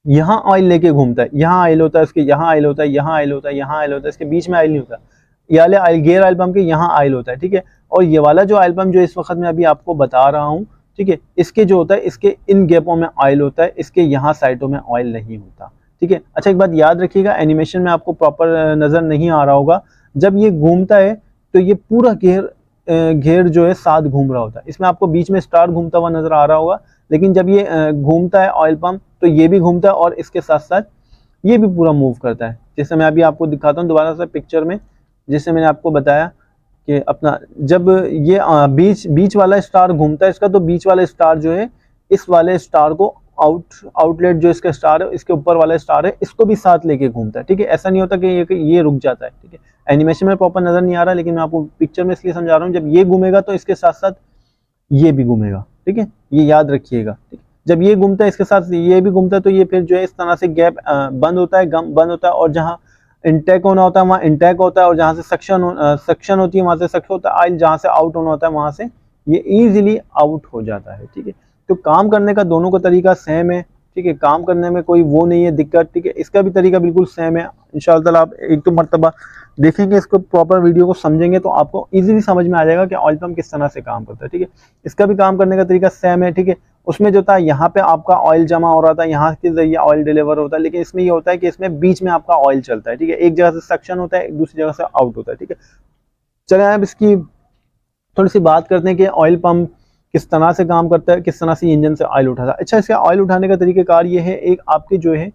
Speaker 1: यहाँ ऑयल लेके घूमता है। यहाँ ऑयल होता है, इसके यहाँ ऑयल होता है, यहाँ ऑयल होता है, यहाँ ऑयल होता है, इसके बीच में ऑयल नहीं होता। ये वाले ऑयल गियर ऑयल पंप के यहाँ ऑयल होता है। ठीक है। और ये वाला जो ऑयल पंप जो इस वक्त मैं अभी आपको बता रहा हूँ, ठीक है, इसके जो होता है, इसके इन गैपों में ऑयल होता है, इसके यहाँ साइडों में ऑयल नहीं होता। ठीक है। अच्छा, एक बात याद रखिएगा, एनिमेशन में आपको प्रॉपर नजर नहीं आ रहा होगा, जब ये घूमता है तो ये पूरा घेर जो है साथ घूम रहा होता है। इसमें आपको बीच में स्टार घूमता हुआ नजर आ रहा होगा, लेकिन जब ये घूमता है ऑयल पंप तो ये भी घूमता है और इसके साथ साथ ये भी पूरा मूव करता है। जैसे मैं अभी आपको दिखाता हूँ दोबारा से पिक्चर में, जैसे मैंने आपको बताया कि अपना जब ये बीच वाला स्टार घूमता है इसका, तो बीच वाला स्टार जो है इस वाले स्टार को आउटलेट जो इसका स्टार है, इसके ऊपर वाला स्टार है, इसको भी साथ लेके घूमता है। ठीक है। ऐसा नहीं होता कि ये रुक जाता है। ठीक है। एनिमेशन में प्रॉपर नजर नहीं आ रहा, लेकिन मैं आपको पिक्चर में इसलिए समझा रहा हूँ, जब ये घूमेगा तो इसके साथ साथ ये भी घूमेगा। ठीक है। ये याद रखिएगा। ठीक है। जब ये घूमता है इसके साथ ये भी घूमता है, तो ये फिर जो है इस तरह से गैप बंद होता है, गम बंद होता है, और जहाँ इनटेक होना होता है वहाँ इनटेक होता है, और जहाँ से सक्शन होती है वहाँ से सक्शन होता है ऑयल, जहाँ से आउट होना होता है वहाँ से ये इजीली आउट हो जाता है। ठीक है। तो काम करने का दोनों का तरीका सेम है। ठीक है। काम करने में कोई वो नहीं है दिक्कत। ठीक है। इसका भी तरीका बिल्कुल सेम है। इंशाअल्लाह आप एक तो मरतबा देखेंगे, इसको प्रॉपर वीडियो को समझेंगे तो आपको इजीली समझ में आ जाएगा कि ऑयल पंप किस तरह से काम करता है। ठीक है। इसका भी काम करने का तरीका सेम है। ठीक है। उसमें जो था यहाँ पे आपका ऑयल जमा हो रहा था, यहाँ के जरिए ऑयल डिलीवर होता है, लेकिन इसमें ये होता है कि इसमें बीच में आपका ऑयल चलता है। ठीक है। एक जगह से सक्शन होता है, दूसरी जगह से आउट होता है। ठीक है। चले अब इसकी थोड़ी सी बात करते हैं कि ऑयल पंप किस तरह से काम करता है, किस तरह से इंजन से ऑयल उठाता है। अच्छा, इसका ऑयल उठाने का तरीकेकार ये है, एक आपके जो है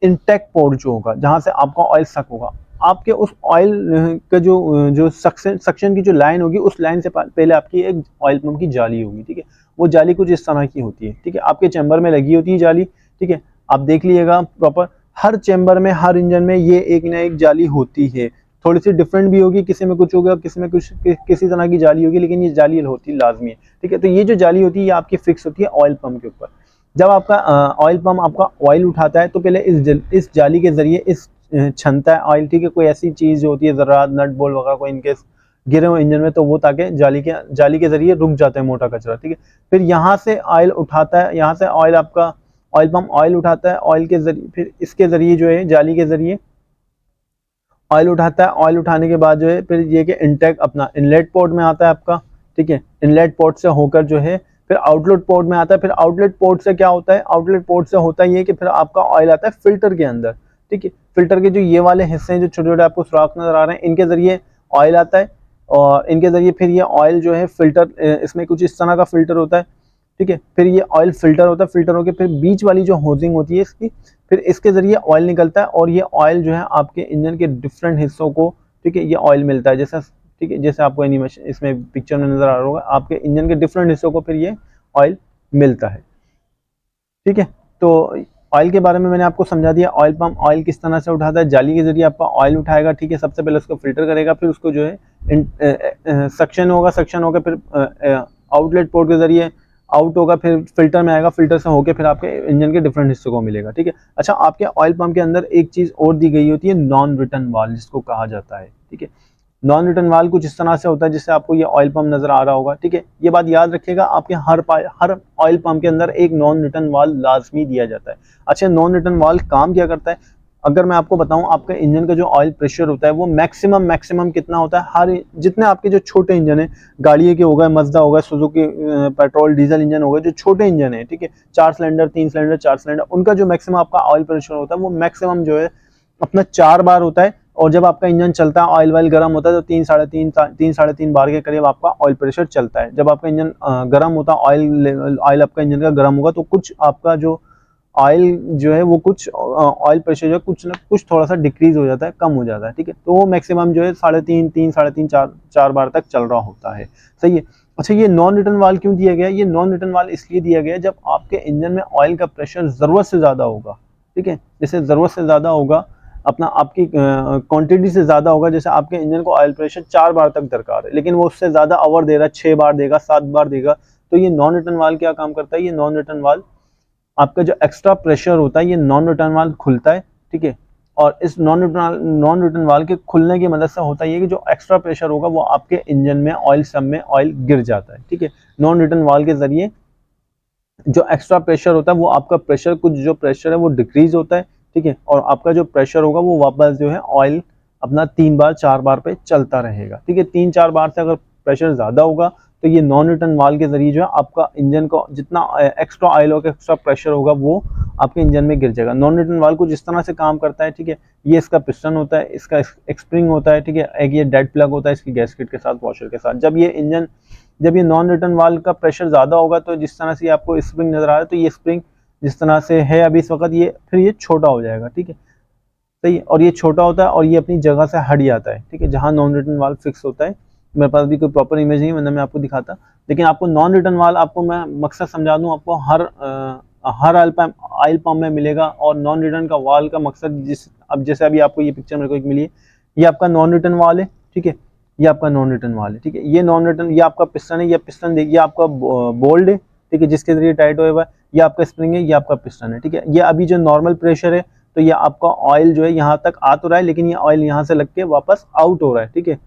Speaker 1: इंटेक पोर्ट जो होगा, जहाँ से आपका ऑयल सक होगा, आपके उस ऑयल का जो सक्शन की जो लाइन होगी, उस लाइन से पहले आपकी एक ऑयल पंप की जाली होगी। ठीक है। वो जाली कुछ इस तरह की होती है। ठीक है। आपके चैम्बर में लगी होती है जाली। ठीक है। आप देख लीजिएगा प्रॉपर, हर चैम्बर में, हर इंजन में ये एक ना एक जाली होती है। थोड़ी सी डिफरेंट भी होगी, किसी में कुछ होगा, किसी में कुछ किसी तरह की जाली होगी, लेकिन ये जाली होती लाजमी है। ठीक है। तो ये जो जाली होती है ये आपकी फिक्स होती है ऑयल पंप के ऊपर। जब आपका ऑयल पंप आपका ऑयल उठाता है तो पहले इस जाली के जरिए इस छनता है ऑयल। ठीक है। कोई ऐसी चीज जो होती है, जरा नट बोल्ट वगैरह को इनकेस गिरे हो इंजन में, तो वो ताकि जाली के जरिए रुक जाता है मोटा कचरा। ठीक है। फिर यहाँ से ऑयल उठाता है, यहाँ से ऑयल आपका ऑयल पंप ऑयल उठाता है, ऑयल के जरिए फिर इसके जरिए जो है जाली के जरिए ऑयल उठाता है। ऑयल उठाने के बाद जो है फिर ये कि इनटेक अपना इनलेट पोर्ट में आता है आपका। ठीक है। इनलेट पोर्ट से होकर जो है फिर आउटलेट पोर्ट में आता है। फिर आउटलेट पोर्ट से क्या होता है, आउटलेट पोर्ट से होता है ये कि फिर आपका ऑयल आता है फिल्टर के अंदर। ठीक है। फिल्टर के जो ये वाले हिस्से हैं, जो छोटे छोटे आपको सुराख नजर आ रहे हैं, इनके जरिए ऑयल आता है, और इनके जरिए फिर ये ऑयल जो है फिल्टर, इसमें कुछ इस तरह का फिल्टर होता है। ठीक है। फिर ये ऑयल फिल्टर होता है, फिल्टर होकर फिर बीच वाली जो होजिंग होती है इसकी, फिर इसके जरिए ऑयल निकलता है, और ये ऑयल जो है आपके इंजन के डिफरेंट हिस्सों को, ठीक है, ये ऑयल मिलता है। जैसा, ठीक है, जैसे आपको एनिमेशन इसमें पिक्चर में नजर आ रहा होगा, आपके इंजन के डिफरेंट हिस्सों को फिर ये ऑयल मिलता है। ठीक है। तो ऑयल के बारे में मैंने आपको समझा दिया। ऑयल पंप ऑयल किस तरह से उठाता है, जाली के जरिए आपका ऑयल उठाएगा। ठीक है। सबसे पहले उसको फिल्टर करेगा, फिर उसको जो है सक्शन होगा, सक्शन होकर फिर आउटलेट पोर्ट के जरिए आउट होगा, फिर फिल्टर में आएगा, फिल्टर से होके फिर आपके इंजन के डिफरेंट हिस्सों को मिलेगा, ठीक है। अच्छा, आपके ऑयल पंप के अंदर एक चीज़ और दी गई होती है, नॉन रिटर्न वाल्व जिसको कहा जाता है, ठीक है। नॉन रिटर्न वाल्व कुछ इस तरह से होता है जिससे आपको ये ऑयल पंप नजर आ रहा होगा, ठीक है। ये बात याद रखिएगा, आपके हर ऑयल पंप के अंदर एक नॉन रिटर्न वाल्व लाजमी दिया जाता है। अच्छा, नॉन रिटर्न वाल्व काम क्या करता है, अगर मैं आपको बताऊं, आपके इंजन का जो ऑयल प्रेशर होता है वो मैक्सिमम कितना होता है, हर जितने आपके जो छोटे इंजन है, गाड़ियों के हो गए, मजदा हो गए, सुजुकी पेट्रोल डीजल इंजन हो गए, जो छोटे इंजन है, ठीक है, 4 सिलेंडर, 3 सिलेंडर, 4 सिलेंडर, उनका जो मैक्सिमम आपका ऑयल प्रेशर होता है वो मैक्सिमम जो है अपना 4 बार होता है। और जब आपका इंजन चलता है, ऑयल वाइल गर्म होता है, तो 3 साढ़े 3 बार के करीब आपका ऑयल प्रेशर चलता है। जब आपका इंजन गर्म होता है, ऑयल आपका इंजन का गर्म होगा, तो कुछ आपका जो ऑयल जो है वो कुछ ऑयल प्रेशर जो है कुछ ना कुछ थोड़ा सा डिक्रीज हो जाता है, कम हो जाता है, ठीक है। तो वो मैक्सिमम जो है 3.5 4 बार तक चल रहा होता है, सही है। अच्छा, ये नॉन रिटर्न वाल्व क्यों दिया गया है? ये नॉन रिटर्न वाल्व इसलिए दिया गया है जब आपके इंजन में ऑयल का प्रेशर जरूरत से ज्यादा होगा, ठीक है। जैसे जरूरत से ज्यादा होगा, अपना आपकी क्वांटिटी से ज्यादा होगा, जैसे आपके इंजन को ऑयल प्रेशर 4 बार तक दरकार है, लेकिन वो उससे ज्यादा आवर दे रहा है, 6 बार देगा, 7 बार देगा, तो ये नॉन रिटर्न वाल्व क्या काम करता है, ये नॉन रिटर्न वाल्व आपका जो एक्स्ट्रा प्रेशर होता है, ये नॉन रिटर्न वाल्व खुलता है, ठीक है। और इस नॉन रिटर्न वाल्व के खुलने की मदद से होता है कि जो एक्स्ट्रा प्रेशर होगा वो आपके इंजन में ऑयल सब में ऑयल गिर जाता है, ठीक है। नॉन रिटर्न वाल्व के जरिए जो एक्स्ट्रा प्रेशर होता है वो आपका प्रेशर, कुछ जो प्रेशर है वो डिक्रीज होता है, ठीक है। और आपका जो प्रेशर होगा वो वापस जो है ऑयल अपना 3 बार 4 बार पे चलता रहेगा, ठीक है। 3-4 बार से अगर प्रेशर ज्यादा होगा तो ये नॉन रिटर्न वाल्व के जरिए जो है आपका इंजन को जितना एक्स्ट्रा ऑयल होगा, एक्स्ट्रा प्रेशर होगा, वो आपके इंजन में गिर जाएगा। नॉन रिटर्न वाल्व कुछ इस तरह से काम करता है, ठीक है। ये इसका पिस्टन होता है, इसका एक स्प्रिंग होता है, ठीक है। एक ये डेड प्लग होता है इसकी गैसकेट के साथ, वॉशर के साथ। जब ये नॉन रिटर्न वाल्व का प्रेशर ज्यादा होगा, तो जिस तरह से आपको स्प्रिंग नजर आ रहा है, तो ये स्प्रिंग जिस तरह से है अभी इस वक्त, ये फिर ये छोटा हो जाएगा, ठीक है, सही है। और ये छोटा होता है और ये अपनी जगह से हट जाता है, ठीक है, जहां नॉन रिटर्न वाल्व फिक्स होता है। मेरे पास भी कोई प्रॉपर इमेज नहीं है, वरना मैं आपको दिखाता, लेकिन आपको नॉन रिटर्न वाल्व आपको मैं मकसद समझा दूं, आपको हर ऑयल पंप में मिलेगा। और नॉन रिटर्न का वाल्व का मकसद, अब जैसे अभी आपको ये पिक्चर मेरे को एक मिली है, ये आपका नॉन रिटर्न वाल्व है, ठीक है, ये आपका नॉन रिटर्न वाल्व है, ठीक है। ये नॉन रिटर्न, ये आपका पिस्टन है, ये पिस्टन देखिए आपका बोल्ड है, ठीक है, जिसके जरिए टाइट हुआ है, ये आपका स्प्रिंग है, ये आपका पिस्टन है, ठीक है। ये अभी जो नॉर्मल प्रेशर है, तो ये आपका ऑयल जो है यहाँ तक आ तो रहा है, लेकिन ये ऑयल यहाँ से लग के वापस आउट हो रहा है, ठीक है,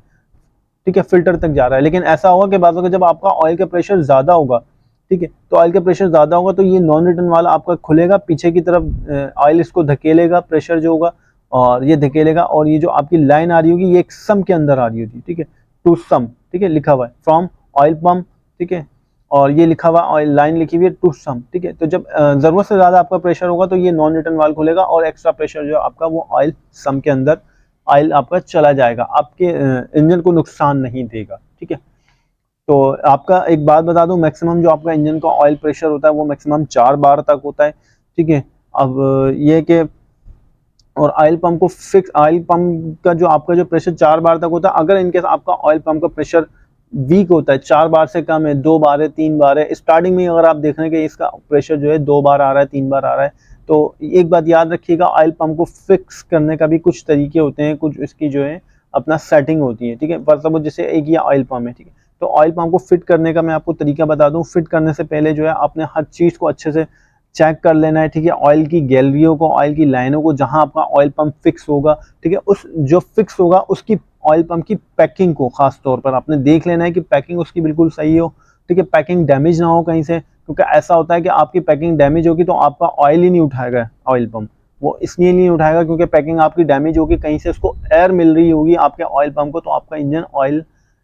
Speaker 1: ठीक है, फिल्टर तक जा रहा है। लेकिन ऐसा होगा कि बाद में जब आपका ऑयल का प्रेशर ज्यादा होगा, ठीक है, तो ऑयल का प्रेशर ज्यादा होगा तो ये नॉन रिटर्न वाला आपका खुलेगा, पीछे की तरफ ऑयल इसको धकेलेगा, प्रेशर जो होगा, और ये धकेलेगा, और ये जो आपकी लाइन आ रही होगी ये एक सम के अंदर आ रही होगी, ठीक है, टू सम, ठीक है, लिखा हुआ है फ्रॉम ऑयल पंप, ठीक है, और ये लिखा हुआ ऑयल लाइन लिखी हुई है टू सम, ठीक है। तो जब जरूरत से ज्यादा आपका प्रेशर होगा तो ये नॉन रिटर्न वाल्व खुलेगा, और एक्स्ट्रा प्रेशर जो आपका वो ऑयल सम के अंदर ऑयल आपका चला जाएगा, आपके इंजन को नुकसान नहीं देगा, ठीक है। तो आपका एक बात बता दूं, मैक्सिमम जो आपका इंजन का ऑयल प्रेशर होता है वो मैक्सिमम 4 बार तक होता है, ठीक है। अब ये कि और ऑयल पंप का जो आपका जो प्रेशर 4 बार तक होता है, अगर इनकेस आपका ऑयल पंप का प्रेशर वीक होता है, 4 बार से कम है, 2 बार है, 3 बार है, स्टार्टिंग में अगर आप देख रहे हैं कि इसका प्रेशर जो है 2 बार आ रहा है, 3 बार आ रहा है, तो एक बात याद रखिएगा, ऑयल पंप को फिक्स करने का भी कुछ तरीके होते हैं, कुछ इसकी जो है अपना सेटिंग होती है, ठीक है। फॉर सपोज जैसे एक ये ऑयल पंप है, ठीक है, तो ऑयल पंप को फिट करने का मैं आपको तरीका बता दूं। फिट करने से पहले जो है आपने हर चीज को अच्छे से चेक कर लेना है, ठीक है। ऑयल की गैलरियों को, ऑयल की लाइनों को, जहां आपका ऑयल पंप फिक्स होगा, ठीक है, उस जो फिक्स होगा उसकी ऑयल पंप की पैकिंग को खास तौर पर आपने देख लेना है कि पैकिंग उसकी बिल्कुल सही हो, ठीक है, पैकिंग डैमेज ना हो कहीं से, क्योंकि ऐसा होता है कि आपकी पैकिंग डैमेज होगी तो आपका ऑयल ही नहीं उठाएगा ऑयल पंप, वो इसलिए नहीं उठाएगा क्योंकि पैकिंग आपकी डैमेज होगी, कहीं से उसको एयर मिल रही होगी आपके ऑयल पंप को, तो आपका इंजन ऑयल,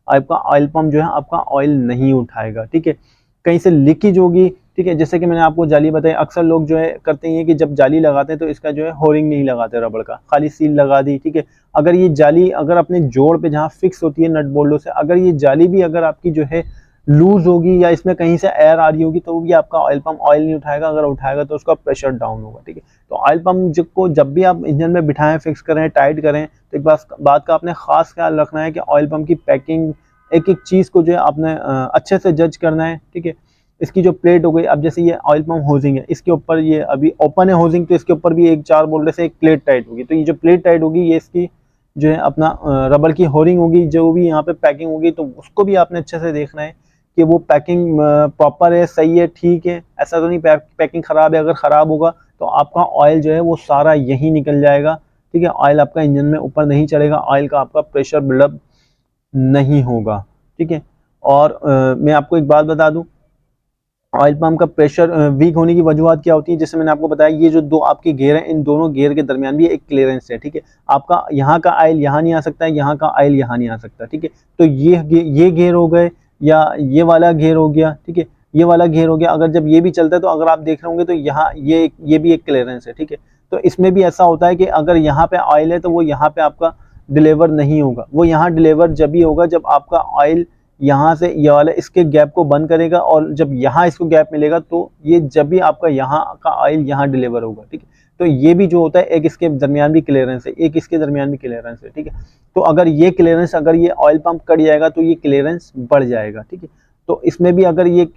Speaker 1: आपका ऑयल पंप जो है आपका ऑयल नहीं उठाएगा, ठीक है। कहीं से लीकेज होगी, ठीक है, जैसे कि मैंने आपको जाली बताई, अक्सर लोग जो है करते हैं कि जब जाली लगाते हैं तो इसका जो है होरिंग नहीं लगाते रबड़ का, खाली सील लगा दी, ठीक है। अगर ये जाली अगर अपने जोड़ पे जहाँ फिक्स होती है नट बोल्टों से, अगर ये जाली भी अगर आपकी जो है लूज होगी या इसमें कहीं से एयर आ रही होगी तो भी आपका ऑयल पंप ऑयल नहीं उठाएगा, अगर उठाएगा तो उसका प्रेशर डाउन होगा, ठीक है। तो ऑयल पंप को जब भी आप इंजन में बिठाएं, फिक्स करें, टाइट करें, तो एक बात का आपने खास ख्याल रखना है कि ऑयल पंप की पैकिंग, एक एक चीज को जो है आपने अच्छे से जज करना है, ठीक है। इसकी जो प्लेट हो गई, अब जैसे ये ऑयल पंप होजिंग है, इसके ऊपर ये अभी ओपन है होजिंग, तो इसके ऊपर भी एक 4 बोल्ट से एक प्लेट टाइट होगी, तो ये जो प्लेट टाइट होगी ये इसकी जो है अपना रबर की होरिंग होगी, जो भी यहाँ पे पैकिंग होगी, तो उसको भी आपने अच्छे से देखना है कि वो पैकिंग प्रॉपर है, सही है, ठीक है, ऐसा तो नहीं पैकिंग ख़राब है। अगर ख़राब होगा तो आपका ऑयल जो है वो सारा यहीं निकल जाएगा, ठीक है। ऑयल आपका इंजन में ऊपर नहीं चढ़ेगा, ऑयल का आपका प्रेशर बिल्डअप नहीं होगा, ठीक है। और मैं आपको एक बात बता दूं, ऑयल पंप का प्रेशर वीक होने की वजूहत क्या होती है। जैसे मैंने आपको बताया, ये जो दो आपके गेयर हैं, इन दोनों गेयर के दरमियान भी एक क्लियरेंस है, ठीक है। आपका यहाँ का ऑयल यहाँ नहीं आ सकता है, यहाँ का ऑयल यहाँ नहीं आ सकता, ठीक है। तो ये गेयर हो गए, या ये वाला गेयर हो गया, ठीक है, ये वाला गेयर हो गया। अगर जब ये भी चलता है तो अगर आप देख रहे होंगे तो यहाँ ये भी एक क्लियरेंस है, ठीक है। तो इसमें भी ऐसा होता है कि अगर यहाँ पे ऑयल है तो वो यहाँ पे आपका डिलीवर नहीं होगा, वो यहाँ डिलीवर जब भी होगा जब आपका ऑयल यहाँ से ये वाला इसके गैप को बंद करेगा, और जब यहाँ इसको गैप मिलेगा तो ये जब भी आपका यहाँ का ऑयल यहाँ डिलीवर होगा, ठीक है। तो ये भी जो होता है, एक इसके दरमियान भी क्लियरेंस है, एक इसके दरमियान भी क्लियरेंस है, ठीक है। तो अगर ये क्लियरेंस, अगर ये ऑयल पंप कट जाएगा तो ये क्लियरेंस बढ़ जाएगा, ठीक है। तो इसमें भी अगर ये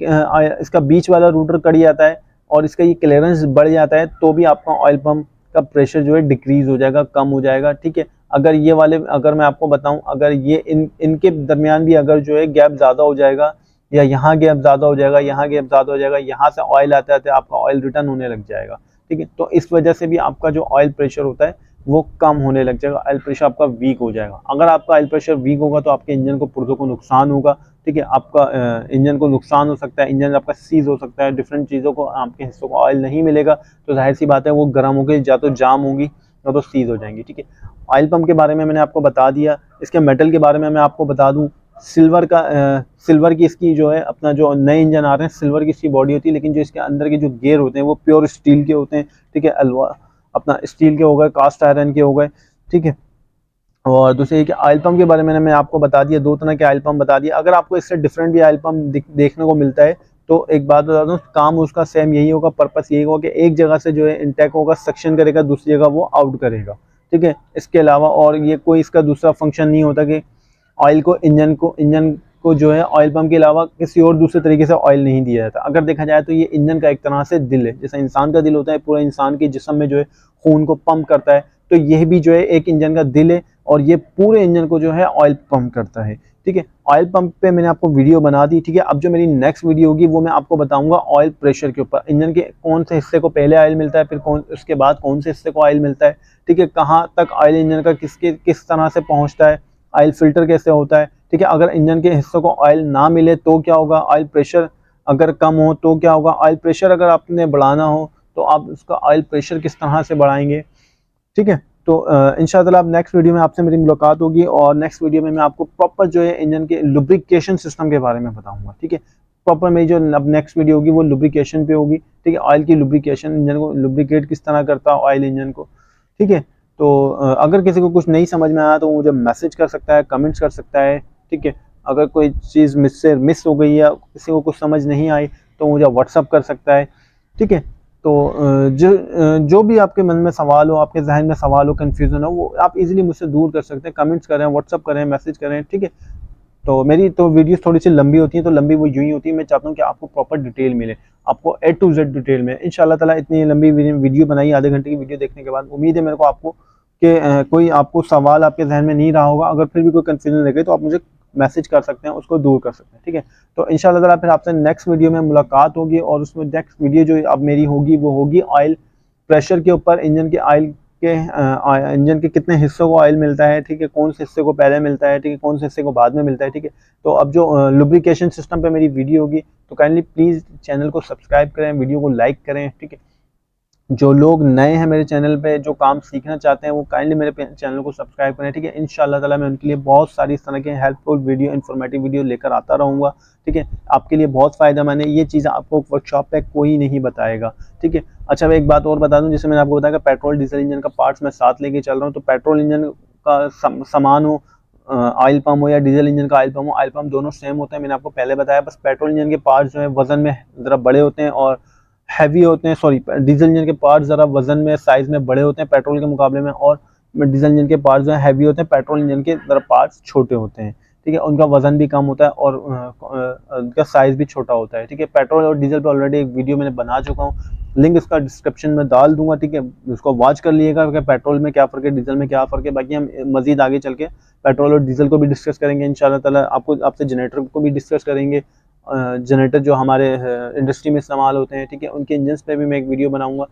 Speaker 1: इसका बीच वाला रूटर कट जाता है और इसका ये क्लियरेंस बढ़ जाता है तो भी आपका ऑयल पंप का प्रेशर जो है डिक्रीज हो जाएगा, कम हो जाएगा, ठीक है। अगर ये वाले, अगर मैं आपको बताऊं, अगर ये इनके दरमियान भी अगर जो है गैप ज़्यादा हो जाएगा, या यहाँ गैप ज़्यादा हो जाएगा, यहाँ गैप ज़्यादा हो जाएगा, यहाँ से ऑयल आते आते आपका ऑयल रिटर्न होने लग जाएगा, ठीक है। तो इस वजह से भी आपका जो ऑयल प्रेशर होता है वो कम होने लग जाएगा, ऑयल प्रेशर आपका वीक हो जाएगा। अगर आपका ऑयल प्रेशर वीक होगा तो आपके इंजन को, पुर्जों को नुकसान होगा, ठीक है। आपका इंजन को नुकसान हो सकता है, इंजन आपका सीज हो सकता है, डिफरेंट चीज़ों को, आपके हिस्सों को ऑयल नहीं मिलेगा तो जाहिर सी बात है वो गर्म होगी, या तो जाम होगी या तो सीज हो जाएंगी, ठीक है। ऑयल पंप के बारे में मैंने आपको बता दिया। इसके मेटल के बारे में मैं आपको बता दूं, सिल्वर की इसकी जो है, अपना जो नए इंजन आ रहे हैं सिल्वर की इसकी बॉडी होती है, लेकिन जो इसके अंदर के जो गेयर होते हैं वो प्योर स्टील के होते हैं, ठीक है। अपना स्टील के हो गए, कास्ट आयरन के हो गए, ठीक है। और दूसरे कि ऑयल पंप के बारे में मैं आपको बता दिया, दो तरह के ऑयल पंप बता दिया। अगर आपको इससे डिफरेंट भी ऑयल पंप देखने को मिलता है तो एक बात बता दूं, काम उसका सेम यही होगा, पर्पस यही होगा कि एक जगह से जो है इनटेक होगा, सक्शन करेगा, दूसरी जगह वो आउट करेगा, ठीक है। इसके अलावा और ये कोई इसका दूसरा फंक्शन नहीं होता कि ऑयल को इंजन को जो है ऑयल पंप के अलावा किसी और दूसरे तरीके से ऑयल नहीं दिया जाता। अगर देखा जाए तो ये इंजन का एक तरह से दिल है, जैसा इंसान का दिल होता है, पूरा इंसान के जिस्म में जो है खून को पंप करता है, तो यह भी जो है एक इंजन का दिल है, और ये पूरे इंजन को जो है ऑयल पंप करता है, ठीक है। ऑयल पंप पे मैंने आपको वीडियो बना दी, ठीक है। अब जो मेरी नेक्स्ट वीडियो होगी वो मैं आपको बताऊंगा ऑयल प्रेशर के ऊपर, इंजन के कौन से हिस्से को पहले ऑयल मिलता है, फिर उसके बाद कौन से हिस्से को ऑयल मिलता है, ठीक है। कहाँ तक ऑयल इंजन का किस तरह से पहुंचता है, ऑयल फिल्टर कैसे होता है, ठीक है। अगर इंजन के हिस्सों को ऑयल ना मिले तो क्या होगा, ऑयल प्रेशर अगर कम हो तो क्या होगा, ऑयल प्रेशर अगर आपने बढ़ाना हो तो आप उसका ऑयल प्रेशर किस तरह से बढ़ाएंगे, ठीक है। तो इंशाअल्लाह अब नेक्स्ट वीडियो में आपसे मेरी मुलाकात होगी, और नेक्स्ट वीडियो में मैं आपको प्रॉपर जो है इंजन के लुब्रिकेशन सिस्टम के बारे में बताऊंगा, ठीक है। प्रॉपर मेरी जो अब नेक्स्ट वीडियो होगी वो लुब्रिकेशन पे होगी, ठीक है। ऑयल की लुब्रिकेशन, इंजन को लुब्रिकेट किस तरह करता है ऑयल इंजन को, ठीक है। तो अगर किसी को कुछ नहीं समझ में आया तो मुझे मैसेज कर सकता है, कमेंट्स कर सकता है, ठीक है। अगर कोई चीज़ मिस हो गई या किसी को कुछ समझ नहीं आई तो मुझे व्हाट्सअप कर सकता है, ठीक है। तो जो भी आपके मन में सवाल हो, आपके जहन में सवाल हो, कन्फ्यूज़न हो, वो आप इजीली मुझसे दूर कर सकते हैं, कमेंट्स करें, व्हाट्सअप करें, मैसेज करें, ठीक है। तो मेरी तो वीडियोस थोड़ी सी लंबी होती हैं, तो लंबी वो यूं ही होती है, मैं चाहता हूँ कि आपको प्रॉपर डिटेल मिले, आपको A to Z डिटेल में। इंशाल्लाह ताला इतनी लंबी वीडियो बनाई, आधे घंटे की वीडियो देखने के बाद उम्मीद है मेरे को आपको कि कोई आपको सवाल आपके जहन में नहीं रहा होगा। अगर फिर भी कोई कन्फ्यूजन लगे तो आप मुझे मैसेज कर सकते हैं, उसको दूर कर सकते हैं, ठीक है। तो इंशाल्लाह ताला फिर आपसे नेक्स्ट वीडियो में मुलाकात होगी, और उसमें नेक्स्ट वीडियो जो अब मेरी होगी वो होगी ऑयल प्रेशर के ऊपर, इंजन के ऑयल के इंजन के कितने हिस्सों को ऑयल मिलता है, ठीक है, कौन से हिस्से को पहले मिलता है, ठीक है, कौन से हिस्से को बाद में मिलता है, ठीक है। तो अब जो लुब्रिकेशन सिस्टम पे मेरी वीडियो होगी तो काइंडली प्लीज़ चैनल को सब्सक्राइब करें, वीडियो को लाइक करें, ठीक है। जो लोग नए हैं मेरे चैनल पे, जो काम सीखना चाहते हैं, वो काइंडली मेरे चैनल को सब्सक्राइब करें, ठीक है। इंशाल्लाह ताला मैं उनके लिए बहुत सारी इस तरह के हेल्पफुल वीडियो, इन्फॉर्मेटिव वीडियो लेकर आता रहूँगा, ठीक है। आपके लिए बहुत फ़ायदा, मैंने ये चीज़ आपको वर्कशॉप पे कोई नहीं बताएगा, ठीक है। अच्छा, मैं एक बात और बता दूँ, जैसे मैंने आपको बताया कि पेट्रोल डीजल इंजन का पार्ट्स मैं साथ लेके चल रहा हूँ, तो पेट्रोल इंजन का सामान हो, ऑयल पम्प हो, या डीजल इंजन का ऑयल पम्प हो, ऑयल पम्प दोनों सेम होते हैं, मैंने आपको पहले बताया। बस पेट्रोल इंजन के पार्ट्स जो है वज़न में ज़रा बड़े होते हैं और हैवी होते हैं, सॉरी, डीजल इंजन के पार्ट्स ज़रा वजन में, साइज़ में बड़े होते हैं पेट्रोल के मुकाबले में, और डीजल इंजन के पार्ट्स जो है हैवी होते हैं, पेट्रोल इंजन के ज़रा पार्ट्स छोटे होते हैं, ठीक है। उनका वजन भी कम होता है और उनका साइज़ भी छोटा होता है, ठीक है। पेट्रोल और डीजल पे ऑलरेडी एक वीडियो मैंने बना चुका हूँ, लिंक इसका डिस्क्रिप्शन में डाल दूंगा, ठीक है। उसको वॉच कर लिएगा कि पेट्रोल में क्या फ़र्क है, डीजल में क्या फ़र्क है। बाकी हम मज़ीद आगे चल के पेट्रोल और डीजल को भी डिस्कस करेंगे इंशाल्लाह ताला, आपसे जनरेटर को भी डिस्कस करेंगे, जनरेटर जो हमारे इंडस्ट्री में इस्तेमाल होते हैं, ठीक है, उनके इंजन्स पे भी मैं एक वीडियो बनाऊंगा,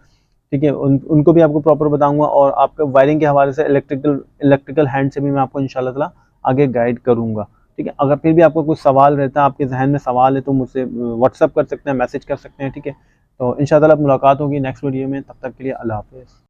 Speaker 1: ठीक है, उनको भी आपको प्रॉपर बताऊंगा, और आपके वायरिंग के हवाले से इलेक्ट्रिकल हैंड से भी मैं आपको इंशाल्लाह ताला आगे गाइड करूंगा, ठीक है। अगर फिर भी आपको कुछ सवाल रहता है, आपके जहन में सवाल है, तो मुझसे व्हाट्सअप कर सकते हैं, मैसेज कर सकते हैं, ठीक है। तो इंशाल्लाह मुलाकात होगी नेक्स्ट वीडियो में, तब तक के लिए अल्लाह हाफ़िज़।